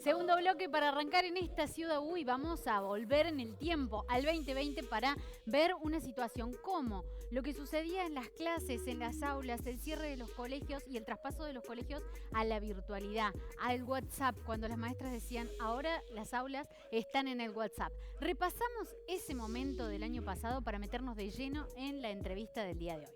Segundo bloque para arrancar en esta ciudad. Uy, vamos a volver en el tiempo al 2020 para ver una situación como lo que sucedía en las clases, en las aulas, el cierre de los colegios y el traspaso de los colegios a la virtualidad, al WhatsApp, cuando las maestras decían, ahora las aulas están en el WhatsApp. Repasamos ese momento del año pasado para meternos de lleno en la entrevista del día de hoy.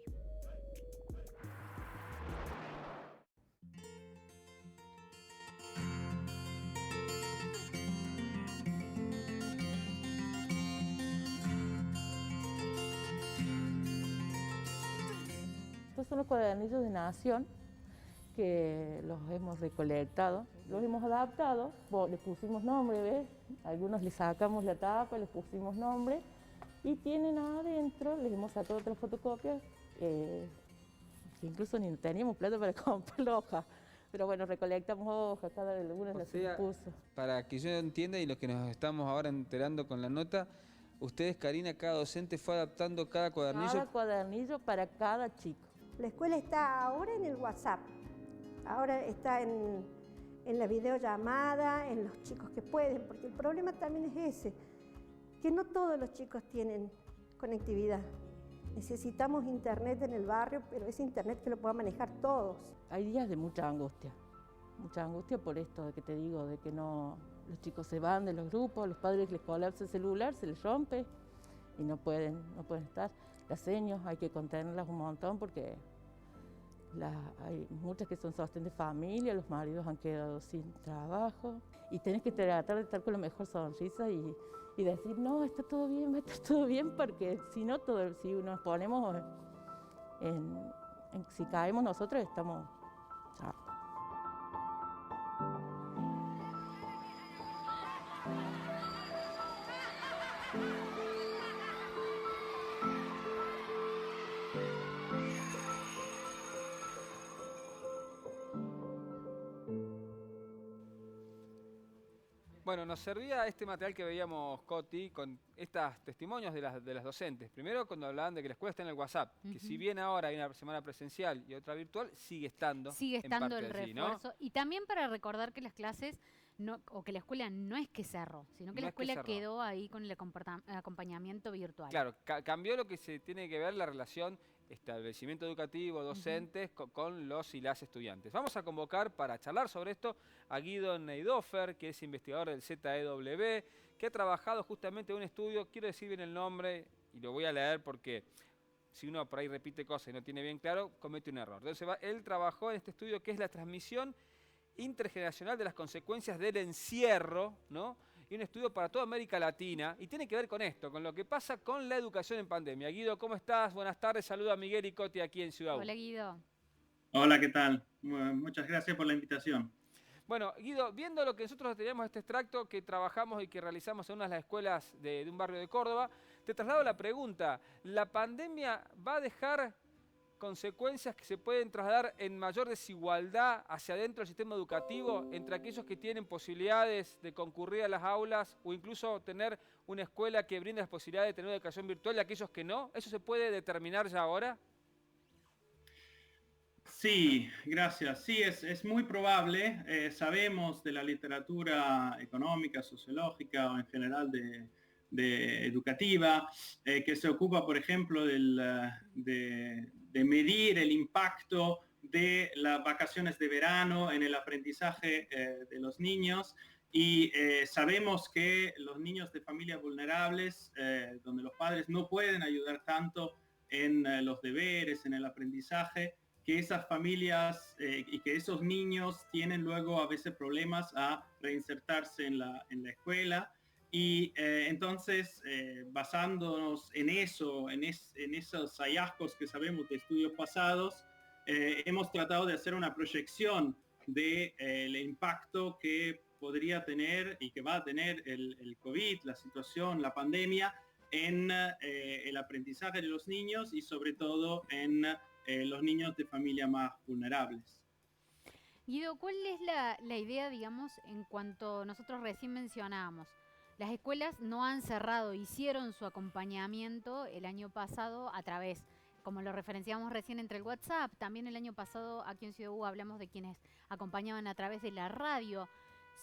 Estos son los cuadernillos de Nación que los hemos recolectado, los hemos adaptado, le pusimos nombre, ¿ves? Algunos le sacamos la tapa, les pusimos nombre y tienen adentro, les hemos sacado otras fotocopias, que incluso ni teníamos plata para comprar hojas. Pero bueno, recolectamos hojas, cada una las puso. Para que yo entienda y los que nos estamos ahora enterando con la nota, ustedes, Karina, cada docente fue adaptando cada cuadernillo. Cada cuadernillo para cada chico. La escuela está ahora en el WhatsApp, ahora está en la videollamada, en los chicos que pueden, porque el problema también es ese, que no todos los chicos tienen conectividad. Necesitamos internet en el barrio, pero ese internet que lo puedan manejar todos. Hay días de mucha angustia por esto de que te digo, de que no, los chicos se van de los grupos, los padres les colapsa el celular, se les rompe y no pueden estar. Las señas hay que contenerlas un montón porque hay muchas que son sostén de familia, los maridos han quedado sin trabajo y tenés que tratar de estar con la mejor sonrisa y decir, no, está todo bien, va a estar todo bien, porque si no, si nos ponemos si caemos nosotros estamos... Chao. Bueno, nos servía este material que veíamos, Coti, con estos testimonios de las docentes. Primero, cuando hablaban de que la escuela está en el WhatsApp, que si bien ahora hay una semana presencial y otra virtual, sigue estando el refuerzo. ¿No? Y también para recordar que las clases, o que la escuela no es que cerró, sino que la escuela quedó ahí con el acompañamiento virtual. Claro, cambió lo que se tiene que ver la relación establecimiento educativo, docentes, con los y las estudiantes. Vamos a convocar para charlar sobre esto a Guido Neidhofer, que es investigador del ZEW, que ha trabajado justamente en un estudio, quiero decir bien el nombre, y lo voy a leer porque si uno por ahí repite cosas y no tiene bien claro, comete un error. Entonces él trabajó en este estudio que es la transmisión intergeneracional de las consecuencias del encierro, ¿no? Y un estudio para toda América Latina, y tiene que ver con esto, con lo que pasa con la educación en pandemia. Guido, ¿cómo estás? Buenas tardes, saluda a Miguel y Coti aquí en Ciudad U. Hola, Guido. Hola, ¿qué tal? Muchas gracias por la invitación. Bueno, Guido, viendo lo que nosotros teníamos este extracto que trabajamos y que realizamos en una de las escuelas de un barrio de Córdoba, te traslado la pregunta, ¿la pandemia va a dejar consecuencias que se pueden trasladar en mayor desigualdad hacia adentro del sistema educativo entre aquellos que tienen posibilidades de concurrir a las aulas o incluso tener una escuela que brinda las posibilidades de tener una educación virtual y aquellos que no? ¿Eso se puede determinar ya ahora? Sí, gracias. Sí, es muy probable. Sabemos de la literatura económica, sociológica o en general de educativa, que se ocupa, por ejemplo, de medir el impacto de las vacaciones de verano en el aprendizaje de los niños. Y sabemos que los niños de familias vulnerables, donde los padres no pueden ayudar tanto en los deberes, en el aprendizaje, que esas familias y que esos niños tienen luego a veces problemas a reinsertarse en la escuela. Y entonces, basándonos en eso, en esos hallazgos que sabemos de estudios pasados, hemos tratado de hacer una proyección del impacto que podría tener y que va a tener el COVID, la situación, la pandemia, en el aprendizaje de los niños y sobre todo en los niños de familias más vulnerables. Guido, ¿cuál es la idea, digamos, en cuanto nosotros recién mencionábamos? Las escuelas no han cerrado, hicieron su acompañamiento el año pasado a través, como lo referenciamos recién, entre el WhatsApp. También el año pasado aquí en Ciudad U hablamos de quienes acompañaban a través de la radio.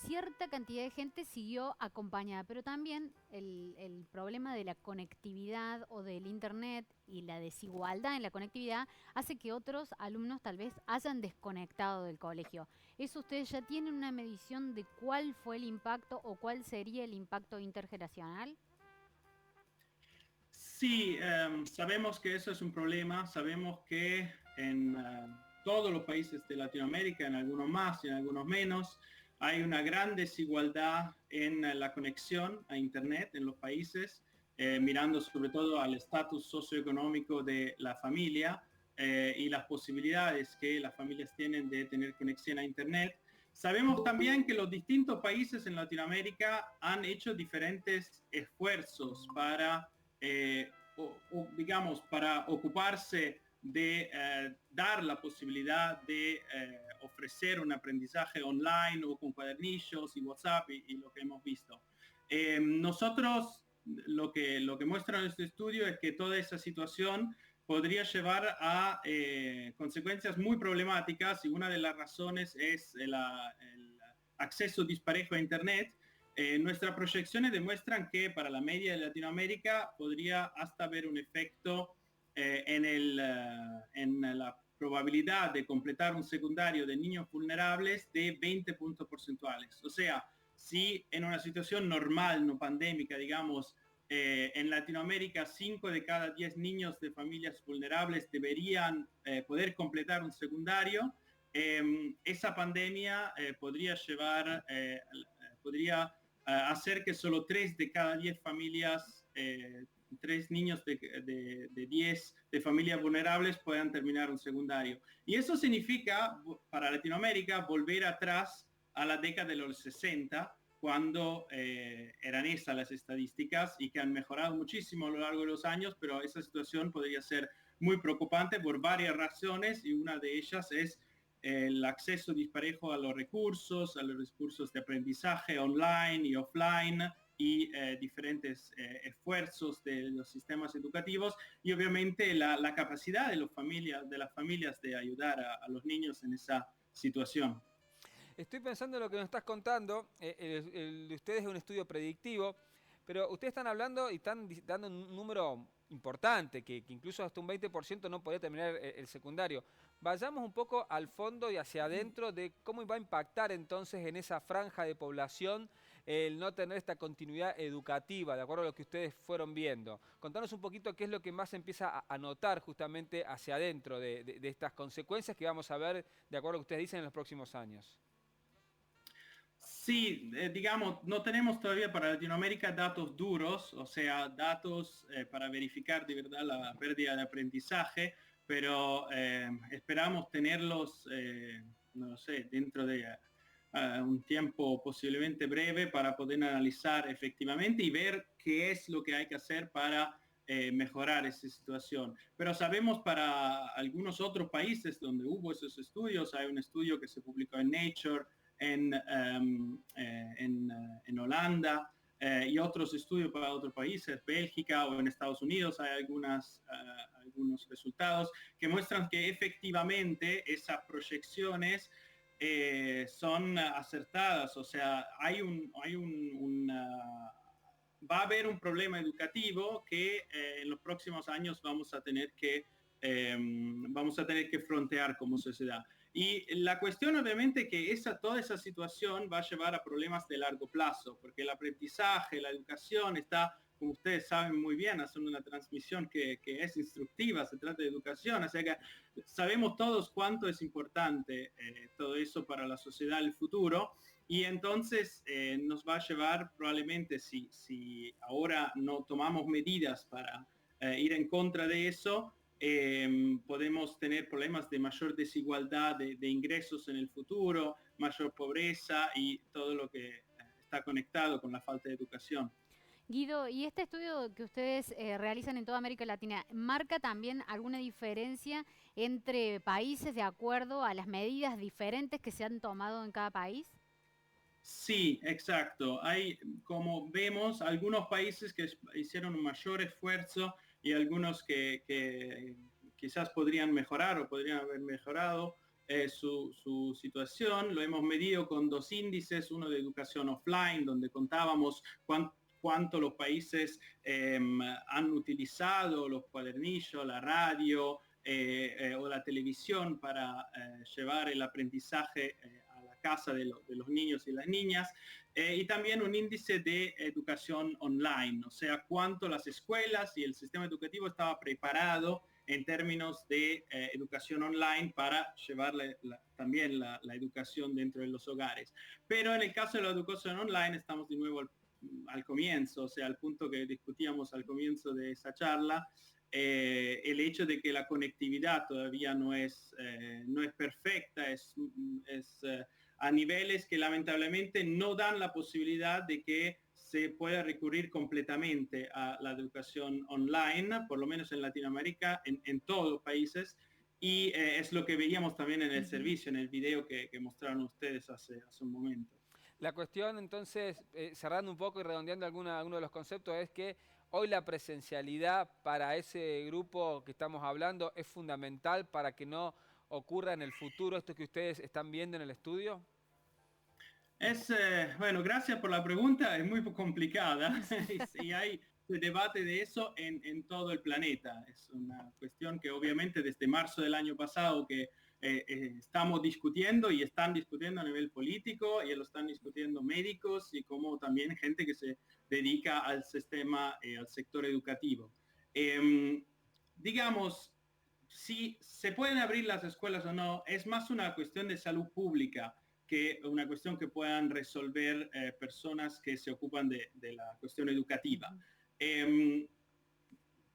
cierta cantidad de gente siguió acompañada, pero también el problema de la conectividad o del internet y la desigualdad en la conectividad hace que otros alumnos tal vez hayan desconectado del colegio. ¿Eso ustedes ya tienen una medición de cuál fue el impacto o cuál sería el impacto intergeneracional? Sí, sabemos que eso es un problema, sabemos que en todos los países de Latinoamérica, en algunos más y en algunos menos, hay una gran desigualdad en la conexión a Internet en los países, mirando sobre todo al estatus socioeconómico de la familia y las posibilidades que las familias tienen de tener conexión a Internet. Sabemos también que los distintos países en Latinoamérica han hecho diferentes esfuerzos para digamos, para ocuparse de dar la posibilidad de ofrecer un aprendizaje online o con cuadernillos y WhatsApp y lo que hemos visto. Nosotros, lo que muestra nuestro estudio es que toda esa situación podría llevar a consecuencias muy problemáticas, y una de las razones es el acceso disparejo a Internet. Nuestras proyecciones demuestran que para la media de Latinoamérica podría hasta haber un efecto en la probabilidad de completar un secundario de niños vulnerables de 20 puntos porcentuales. O sea, si en una situación normal, no pandémica, digamos, en Latinoamérica 5 de cada 10 niños de familias vulnerables deberían poder completar un secundario, esa pandemia podría hacer que solo 3 de cada 10 familias, 3 niños de 10 de familias vulnerables puedan terminar un secundario. Y eso significa, para Latinoamérica, volver atrás a la década de los 60, cuando eran esas las estadísticas, y que han mejorado muchísimo a lo largo de los años, pero esa situación podría ser muy preocupante por varias razones, y una de ellas es el acceso disparejo a los recursos de aprendizaje online y offline, y diferentes esfuerzos de los sistemas educativos, y obviamente la capacidad de las familias de ayudar a los niños en esa situación. Estoy pensando en lo que nos estás contando. El de ustedes es un estudio predictivo, pero ustedes están hablando y están dando un número importante, que incluso hasta un 20% no podría terminar el secundario. Vayamos un poco al fondo y hacia adentro de cómo va a impactar entonces en esa franja de población el no tener esta continuidad educativa, de acuerdo a lo que ustedes fueron viendo. Contanos un poquito qué es lo que más se empieza a notar justamente hacia adentro de estas consecuencias que vamos a ver, de acuerdo a lo que ustedes dicen, en los próximos años. Sí, digamos, no tenemos todavía para Latinoamérica datos duros, o sea, datos para verificar de verdad la pérdida de aprendizaje, pero esperamos tenerlos, no lo sé, dentro de un tiempo posiblemente breve, para poder analizar efectivamente y ver qué es lo que hay que hacer para mejorar esa situación. Pero sabemos para algunos otros países donde hubo esos estudios, hay un estudio que se publicó en Nature, en Holanda, y otros estudios para otros países, Bélgica o en Estados Unidos, hay algunos resultados que muestran que efectivamente esas proyecciones son acertadas. O sea, va a haber un problema educativo que en los próximos años vamos a tener que frontear como sociedad. Y la cuestión obviamente que toda esa situación va a llevar a problemas de largo plazo, porque el aprendizaje, la educación está, como ustedes saben muy bien, haciendo una transmisión que es instructiva, se trata de educación, o sea que sabemos todos cuánto es importante todo eso para la sociedad del futuro. Y entonces nos va a llevar probablemente, si ahora no tomamos medidas para ir en contra de eso, podemos tener problemas de mayor desigualdad de ingresos en el futuro, mayor pobreza y todo lo que está conectado con la falta de educación. Guido, ¿y este estudio que ustedes realizan en toda América Latina marca también alguna diferencia entre países de acuerdo a las medidas diferentes que se han tomado en cada país? Sí, exacto. Hay, como vemos, algunos países que hicieron un mayor esfuerzo y algunos que quizás podrían mejorar o podrían haber mejorado su situación. Lo hemos medido con 2 índices, uno de educación offline, donde contábamos cuánto los países han utilizado los cuadernillos, la radio o la televisión para llevar el aprendizaje a la casa de los niños y las niñas, y también un índice de educación online, o sea, cuánto las escuelas y el sistema educativo estaba preparado en términos de educación online para llevar también la educación dentro de los hogares. Pero en el caso de la educación online estamos de nuevo al comienzo, o sea, al punto que discutíamos al comienzo de esa charla, el hecho de que la conectividad todavía no es perfecta, es a niveles que lamentablemente no dan la posibilidad de que se pueda recurrir completamente a la educación online, por lo menos en Latinoamérica, en todos los países, y es lo que veíamos también en el servicio, en el video que mostraron ustedes hace un momento. La cuestión, entonces, cerrando un poco y redondeando alguno de los conceptos, es que hoy la presencialidad para ese grupo que estamos hablando es fundamental para que no ocurra en el futuro esto que ustedes están viendo en el estudio. Bueno, gracias por la pregunta, es muy complicada y hay debate de eso en todo el planeta. Es una cuestión que obviamente desde marzo del año pasado que estamos discutiendo y están discutiendo a nivel político y lo están discutiendo médicos y como también gente que se dedica al sistema, al sector educativo. Digamos, si se pueden abrir las escuelas o no, es más una cuestión de salud pública que una cuestión que puedan resolver personas que se ocupan de la cuestión educativa.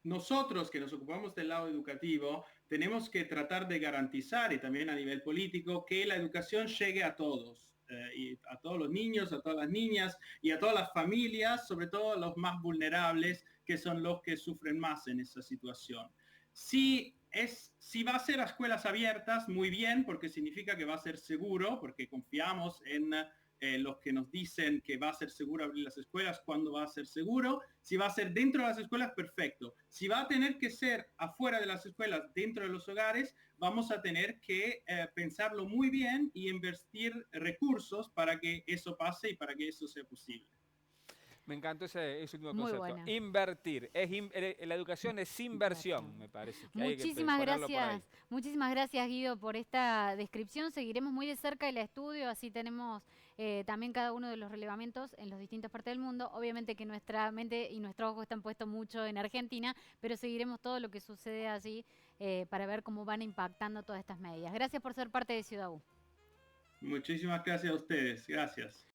Nosotros que nos ocupamos del lado educativo tenemos que tratar de garantizar, y también a nivel político, que la educación llegue a todos, y a todos los niños, a todas las niñas y a todas las familias, sobre todo a los más vulnerables, que son los que sufren más en esa situación. Si va a ser a escuelas abiertas, muy bien, porque significa que va a ser seguro, porque confiamos en los que nos dicen que va a ser seguro abrir las escuelas, cuándo va a ser seguro. Si va a ser dentro de las escuelas, perfecto. Si va a tener que ser afuera de las escuelas, dentro de los hogares, vamos a tener que pensarlo muy bien y invertir recursos para que eso pase y para que eso sea posible. Me encantó ese último Muy concepto. buena. Invertir. La educación es inversión, me parece. Que Muchísimas hay que ponerlo por ahí. gracias. Muchísimas gracias, Guido, por esta descripción. Seguiremos muy de cerca el estudio, así tenemos también cada uno de los relevamientos en las distintas partes del mundo. Obviamente que nuestra mente y nuestro ojo están puestos mucho en Argentina, pero seguiremos todo lo que sucede allí para ver cómo van impactando todas estas medidas. Gracias por ser parte de Ciudad U. Muchísimas gracias a ustedes. Gracias.